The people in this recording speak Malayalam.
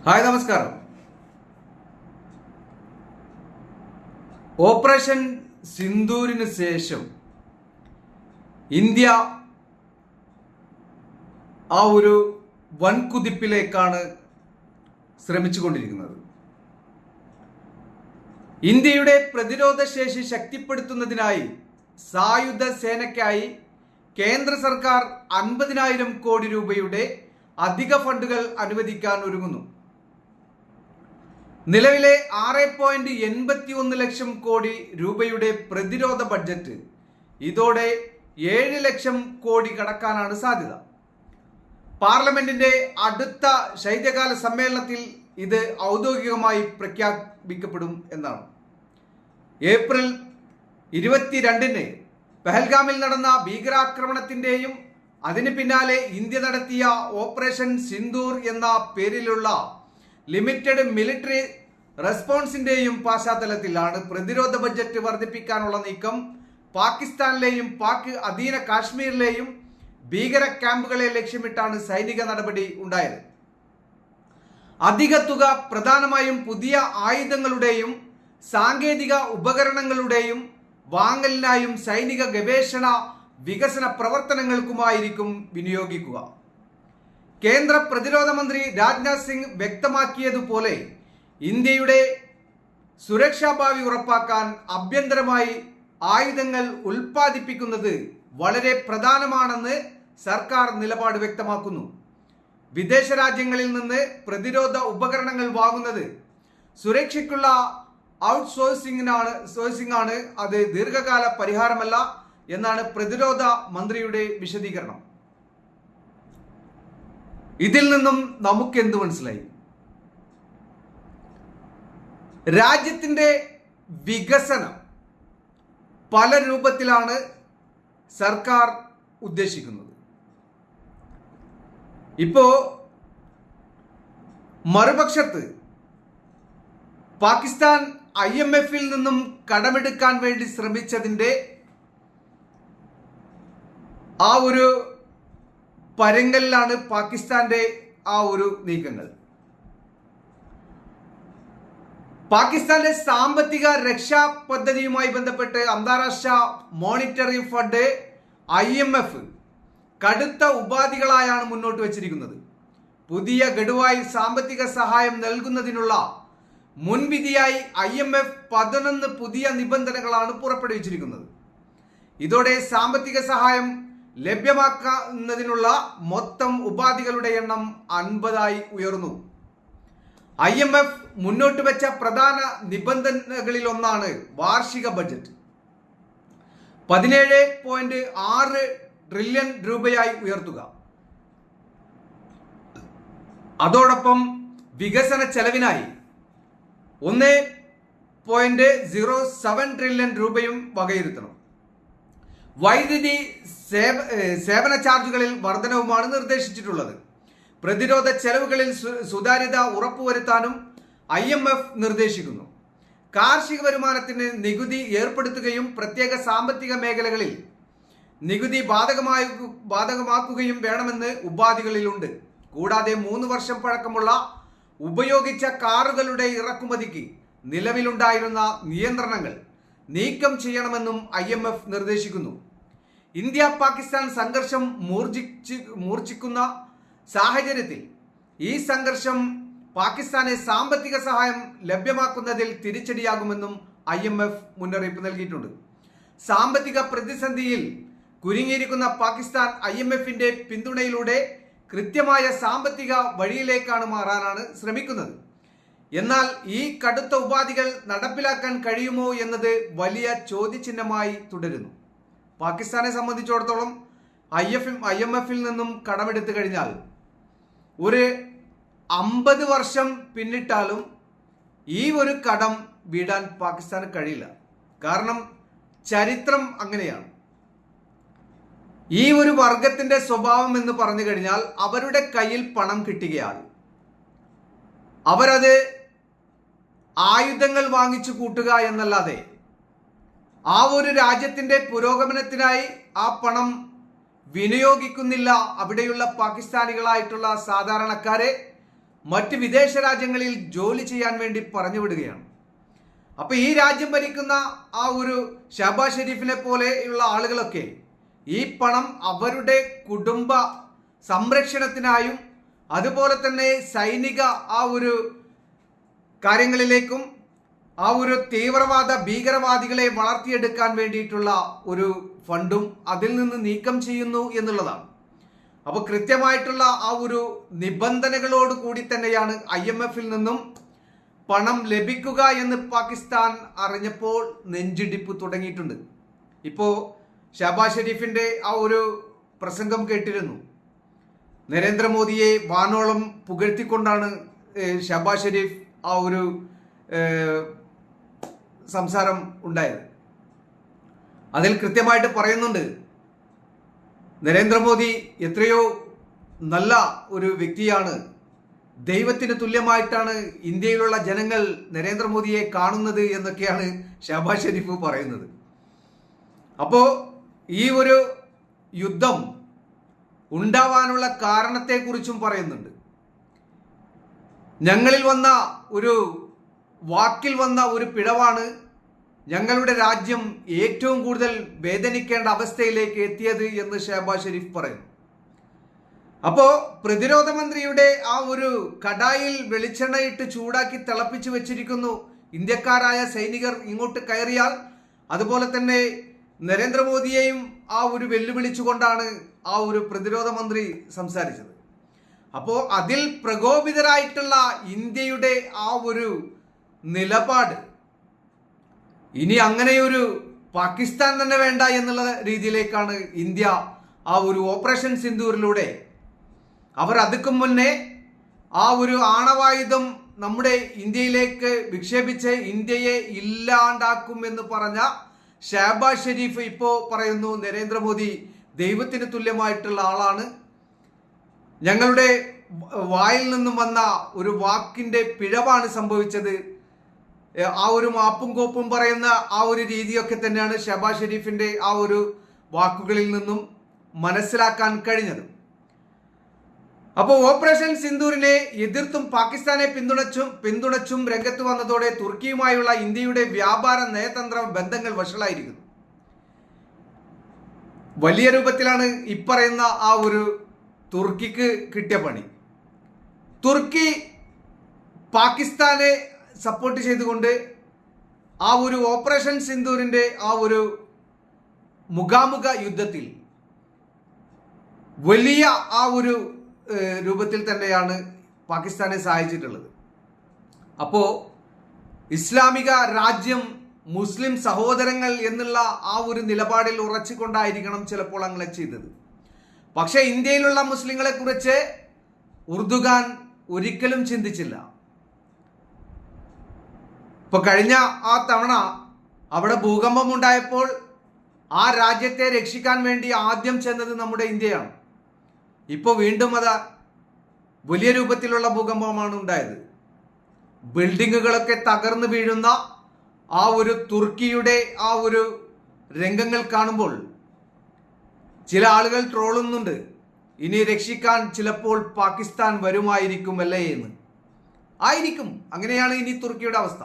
ഹായ്, നമസ്കാരം. ഓപ്പറേഷൻ സിന്ദൂരിന് ശേഷം ഇന്ത്യ ആ ഒരു വൻകുതിപ്പിലേക്കാണ് ശ്രമിച്ചുകൊണ്ടിരിക്കുന്നത്. ഇന്ത്യയുടെ പ്രതിരോധ ശേഷി ശക്തിപ്പെടുത്തുന്നതിനായി സായുധ സേനയ്ക്കായി കേന്ദ്ര സർക്കാർ 50,000 കോടി രൂപയുടെ അധിക ഫണ്ടുകൾ അനുവദിക്കാൻ ഒരുങ്ങുന്നു. നിലവിലെ 6.81 ലക്ഷം കോടി രൂപയുടെ പ്രതിരോധ ബഡ്ജറ്റ് ഇതോടെ 7 ലക്ഷം കോടി കടക്കാനാണ് സാധ്യത. പാർലമെന്റിന്റെ അടുത്ത ശൈത്യകാല സമ്മേളനത്തിൽ ഇത് ഔദ്യോഗികമായി പ്രഖ്യാപിക്കപ്പെടും എന്നാണ്. ഏപ്രിൽ 22-ന് പെഹൽഗാമിൽ നടന്ന ഭീകരാക്രമണത്തിന്റെയും അതിന് പിന്നാലെ ഇന്ത്യ നടത്തിയ ഓപ്പറേഷൻ സിന്ദൂർ എന്ന പേരിലുള്ള ലിമിറ്റഡ് മിലിറ്ററി റെസ്പോൺസിന്റെയും പശ്ചാത്തലത്തിലാണ് പ്രതിരോധ ബഡ്ജറ്റ് വർദ്ധിപ്പിക്കാനുള്ള നീക്കം. പാകിസ്ഥാനിലെയും പാക് അധീന കാശ്മീരിലെയും ഭീകര ക്യാമ്പുകളെ ലക്ഷ്യമിട്ടാണ് സൈനിക നടപടി ഉണ്ടായത്. അധിക തുക പ്രധാനമായും പുതിയ ആയുധങ്ങളുടെയും സാങ്കേതിക ഉപകരണങ്ങളുടെയും വാങ്ങലിനായും സൈനിക ഗവേഷണ വികസന പ്രവർത്തനങ്ങൾക്കുമായിരിക്കും വിനിയോഗിക്കുക. കേന്ദ്ര പ്രതിരോധ മന്ത്രി രാജ്നാഥ് സിംഗ് വ്യക്തമാക്കിയതുപോലെ ഇന്ത്യയുടെ സുരക്ഷാ ഭാവി ഉറപ്പാക്കാൻ ആഭ്യന്തരമായി ആയുധങ്ങൾ ഉൽപ്പാദിപ്പിക്കുന്നത് വളരെ പ്രധാനമാണെന്ന് സർക്കാർ നിലപാട് വ്യക്തമാക്കുന്നു. വിദേശ രാജ്യങ്ങളിൽ നിന്ന് പ്രതിരോധ ഉപകരണങ്ങൾ വാങ്ങുന്നത് സുരക്ഷയ്ക്കുള്ള ഔട്ട്സോഴ്സിംഗ് ആണ്. അത് ദീർഘകാല പരിഹാരമല്ല എന്നാണ് പ്രതിരോധ മന്ത്രിയുടെ വിശദീകരണം. ഇതിൽ നിന്നും നമുക്ക് എന്ത് മനസ്സിലായി? രാജ്യത്തിന്റെ വികസനം പല രൂപത്തിലാണ് സർക്കാർ ഉദ്ദേശിക്കുന്നത്. ഇപ്പോ മറുപക്ഷത്ത് പാകിസ്ഥാൻ IMF-ൽ നിന്നും കടമെടുക്കാൻ വേണ്ടി ശ്രമിച്ചതിന്റെ ആ ഒരു പരങ്കലിലാണ് പാകിസ്ഥാന്റെ ആ ഒരു നീക്കങ്ങൾ. പാകിസ്ഥാന്റെ സാമ്പത്തിക രക്ഷാ പദ്ധതിയുമായി ബന്ധപ്പെട്ട് അന്താരാഷ്ട്ര മോണിറ്ററി ഫണ്ട് IMF കടുത്ത ഉപാധികളായാണ് മുന്നോട്ട് വച്ചിരിക്കുന്നത്. പുതിയ ഗഡുവായി സാമ്പത്തിക സഹായം നൽകുന്നതിനുള്ള മുൻവിധിയായി IMF 11 പുതിയ നിബന്ധനകളാണ് പുറപ്പെടുവിച്ചിരിക്കുന്നത്. ഇതോടെ സാമ്പത്തിക സഹായം ലഭ്യമാക്കുന്നതിനുള്ള മൊത്തം ഉപാധികളുടെ എണ്ണം 50 ഉയർന്നു. IMF മുന്നോട്ട് വെച്ച പ്രധാന നിബന്ധനകളിലൊന്നാണ് വാർഷിക ബഡ്ജറ്റ് 17.6 ട്രില്യൺ രൂപയായി ഉയർത്തുക. അതോടൊപ്പം വികസന ചെലവിനായി 1.07 ട്രില്യൺ രൂപയും വകയിരുത്തണം. വൈദ്യുതി സേവന ചാർജുകളിൽ വർധനവുമാണ് നിർദ്ദേശിച്ചിട്ടുള്ളത്. പ്രതിരോധ ചെലവുകളിൽ സുതാര്യത ഉറപ്പുവരുത്താനും IMF നിർദ്ദേശിക്കുന്നു. കാർഷിക വരുമാനത്തിന് നികുതി ഏർപ്പെടുത്തുകയും പ്രത്യേക സാമ്പത്തിക മേഖലകളിൽ നികുതി ബാധകമാക്കുകയും വേണമെന്ന് ഉപാധികളിലുണ്ട്. കൂടാതെ 3 വർഷം പഴക്കമുള്ള ഉപയോഗിച്ച കാറുകളുടെ ഇറക്കുമതിക്ക് നിലവിലുണ്ടായിരുന്ന നിയന്ത്രണങ്ങൾ നീക്കം ചെയ്യണമെന്നും IMF നിർദ്ദേശിക്കുന്നു. ഇന്ത്യ പാകിസ്ഥാൻ സംഘർഷം മൂർച്ഛിക്കുന്ന സാഹചര്യത്തിൽ ഈ സംഘർഷം പാകിസ്ഥാനെ സാമ്പത്തിക സഹായം ലഭ്യമാക്കുന്നതിൽ തിരിച്ചടിയാകുമെന്നും IMF മുന്നറിയിപ്പ് നൽകിയിട്ടുണ്ട്. സാമ്പത്തിക പ്രതിസന്ധിയിൽ കുരുങ്ങിയിരിക്കുന്ന പാകിസ്ഥാൻ IMF-ന്റെ പിന്തുണയിലൂടെ കൃത്യമായ സാമ്പത്തിക വഴിയിലേക്കാണ് മാറാനാണ് ശ്രമിക്കുന്നത്. എന്നാൽ ഈ കടുത്ത ഉപാധികൾ നടപ്പിലാക്കാൻ കഴിയുമോ എന്നത് വലിയ ചോദ്യചിഹ്നമായി തുടരുന്നു. പാകിസ്ഥാനെ സംബന്ധിച്ചിടത്തോളം IMF-ൽ നിന്നും കടമെടുത്തു കഴിഞ്ഞാൽ ഒരു 50 വർഷം പിന്നിട്ടാലും ഈ ഒരു കടം വീടാൻ പാകിസ്ഥാന് കഴിയില്ല. കാരണം ചരിത്രം അങ്ങനെയാണ്. ഈ ഒരു വർഗത്തിന്റെ സ്വഭാവം എന്ന് പറഞ്ഞു കഴിഞ്ഞാൽ അവരുടെ കയ്യിൽ പണം കിട്ടുകയാൽ അവരത് ആയുധങ്ങൾ വാങ്ങിച്ചു കൂട്ടുക എന്നല്ലാതെ ആ ഒരു രാജ്യത്തിന്റെ പുരോഗമനത്തിനായി ആ പണം വിനിയോഗിക്കുന്നില്ല. അവിടെയുള്ള പാകിസ്ഥാനികളായിട്ടുള്ള സാധാരണക്കാരെ മറ്റ് വിദേശ രാജ്യങ്ങളിൽ ജോലി ചെയ്യാൻ വേണ്ടി പറഞ്ഞു വിടുകയാണ്. അപ്പൊ ഈ രാജ്യം ഭരിക്കുന്ന ആ ഒരു ഷഹബാസ് ഷെരീഫിനെ പോലെയുള്ള ആളുകളൊക്കെ ഈ പണം അവരുടെ കുടുംബ സംരക്ഷണത്തിനായും അതുപോലെ തന്നെ സൈനിക ആ ഒരു കാര്യങ്ങളിലേക്കും ആ ഒരു തീവ്രവാദ ഭീകരവാദികളെ വളർത്തിയെടുക്കാൻ വേണ്ടിയിട്ടുള്ള ഒരു ഫണ്ടും അതിൽ നിന്ന് നീക്കം ചെയ്യുന്നു എന്നുള്ളതാണ്. അപ്പോൾ കൃത്യമായിട്ടുള്ള ആ ഒരു നിബന്ധനകളോട് കൂടി തന്നെയാണ് IMF-ൽ നിന്നും പണം ലഭിക്കുക എന്ന് പാകിസ്ഥാൻ അറിഞ്ഞപ്പോൾ നെഞ്ചിടിപ്പ് തുടങ്ങിയിട്ടുണ്ട്. ഇപ്പോൾ ഷഹബാസ് ഷെരീഫിന്റെ ആ ഒരു പ്രസംഗം കേട്ടിരുന്നു. നരേന്ദ്രമോദിയെ വാനോളം പുകഴ്ത്തിക്കൊണ്ടാണ് ഷഹബാസ് ഷെരീഫ് ആ ഒരു സംസാരം ഉണ്ടായത്. അതിൽ കൃത്യമായിട്ട് പറയുന്നുണ്ട്, നരേന്ദ്രമോദി എത്രയോ നല്ല ഒരു വ്യക്തിയാണ്, ദൈവത്തിന് തുല്യമായിട്ടാണ് ഇന്ത്യയിലുള്ള ജനങ്ങൾ നരേന്ദ്രമോദിയെ കാണുന്നത് എന്നൊക്കെയാണ് ഷഹബാസ് ഷെരീഫ് പറയുന്നത്. അപ്പോൾ ഈ ഒരു യുദ്ധം ഉണ്ടാവാനുള്ള കാരണത്തെക്കുറിച്ചും പറയുന്നുണ്ട്. ഞങ്ങളിൽ വന്ന ഒരു വാക്കിൽ വന്ന ഒരു പിഴവാണ് ഞങ്ങളുടെ രാജ്യം ഏറ്റവും കൂടുതൽ വേദനിക്കേണ്ട അവസ്ഥയിലേക്ക് എത്തിയത് എന്ന് ഷഹബാസ് ഷെരീഫ് പറയുന്നു. അപ്പോ പ്രതിരോധ മന്ത്രിയുടെ ആ ഒരു കടായിൽ വെളിച്ചെണ്ണയിട്ട് ചൂടാക്കി തിളപ്പിച്ചു വെച്ചിരിക്കുന്നു. ഇന്ത്യക്കാരായ സൈനികർ ഇങ്ങോട്ട് കയറിയാൽ അതുപോലെ തന്നെ നരേന്ദ്രമോദിയെയും ആ ഒരു വെല്ലുവിളിച്ചുകൊണ്ടാണ് ആ ഒരു പ്രതിരോധ മന്ത്രി സംസാരിച്ചത്. അപ്പോ അതിൽ പ്രകോപിതരായിട്ടുള്ള ഇന്ത്യയുടെ ആ ഒരു നിലപാട് ഇനി അങ്ങനെയൊരു പാകിസ്ഥാൻ തന്നെ വേണ്ട എന്നുള്ള രീതിയിലേക്കാണ് ഇന്ത്യ ആ ഒരു ഓപ്പറേഷൻ സിന്ദൂറിലൂടെ അവർ അതുക്കും മുന്നേ ആ ഒരു ആണവായുധം നമ്മുടെ ഇന്ത്യയിലേക്ക് വിക്ഷേപിച്ച് ഇന്ത്യയെ ഇല്ലാണ്ടാക്കും എന്ന് പറഞ്ഞ ഷഹബാസ് ഷെരീഫ് ഇപ്പോൾ പറയുന്നു നരേന്ദ്രമോദി ദൈവത്തിന് തുല്യമായിട്ടുള്ള ആളാണ്, ഞങ്ങളുടെ വായിൽ നിന്നും വന്ന ഒരു വാക്കിന്റെ പിഴവാണ് സംഭവിച്ചത്, ആ ഒരു മാപ്പും കോപ്പും പറയുന്ന ആ ഒരു രീതിയൊക്കെ തന്നെയാണ് ഷഹബാസ് ഷെരീഫിന്റെ ആ ഒരു വാക്കുകളിൽ നിന്നും മനസ്സിലാക്കാൻ കഴിഞ്ഞത്. അപ്പോൾ ഓപ്പറേഷൻ സിന്ദൂറിനെ എതിർത്തും പാകിസ്ഥാനെ പിന്തുണച്ചും രംഗത്ത് വന്നതോടെ തുർക്കിയുമായുള്ള ഇന്ത്യയുടെ വ്യാപാര നയതന്ത്ര ബന്ധങ്ങൾ വഷളായിരിക്കുന്നു. വലിയ രൂപത്തിലാണ് ഇപ്പറയുന്ന ആ ഒരു തുർക്കിക്ക് കിട്ടിയ പണി. തുർക്കി പാകിസ്ഥാനെ സപ്പോർട്ട് ചെയ്തുകൊണ്ട് ആ ഒരു ഓപ്പറേഷൻ സിന്ദൂറിന്റെ ആ ഒരു മുഖാമുഖ യുദ്ധത്തിൽ വലിയ ആ ഒരു രൂപത്തിൽ തന്നെയാണ് പാകിസ്ഥാനെ സഹായിച്ചിട്ടുള്ളത്. അപ്പോ ഇസ്ലാമിക രാജ്യം, മുസ്ലിം സഹോദരങ്ങൾ എന്നുള്ള ആ ഒരു നിലപാടിൽ ഉറച്ചുകൊണ്ടായിരിക്കണം ചിലപ്പോൾ അങ്ങനെ ചെയ്തത്. പക്ഷെ ഇന്ത്യയിലുള്ള മുസ്ലിങ്ങളെ കുറിച്ച് ഉർദുഗാൻ ഒരിക്കലും ചിന്തിച്ചില്ല. ഇപ്പൊ കഴിഞ്ഞ ആ തവണ അവിടെ ഭൂകമ്പം ഉണ്ടായപ്പോൾ ആ രാജ്യത്തെ രക്ഷിക്കാൻ വേണ്ടി ആദ്യം ചെന്നത് നമ്മുടെ ഇന്ത്യയാണ്. ഇപ്പോൾ വീണ്ടും അത് വലിയ രൂപത്തിലുള്ള ഭൂകമ്പമാണ് ഉണ്ടായത്. ബിൽഡിങ്ങുകളൊക്കെ തകർന്നു വീഴുന്ന ആ ഒരു തുർക്കിയുടെ ആ ഒരു രംഗങ്ങൾ കാണുമ്പോൾ ചില ആളുകൾ ട്രോളുന്നുണ്ട്, ഇനി രക്ഷിക്കാൻ ചിലപ്പോൾ പാകിസ്ഥാൻ വരുമായിരിക്കും അല്ലേ എന്ന്. ആയിരിക്കും, അങ്ങനെയാണ് ഇനി തുർക്കിയുടെ അവസ്ഥ.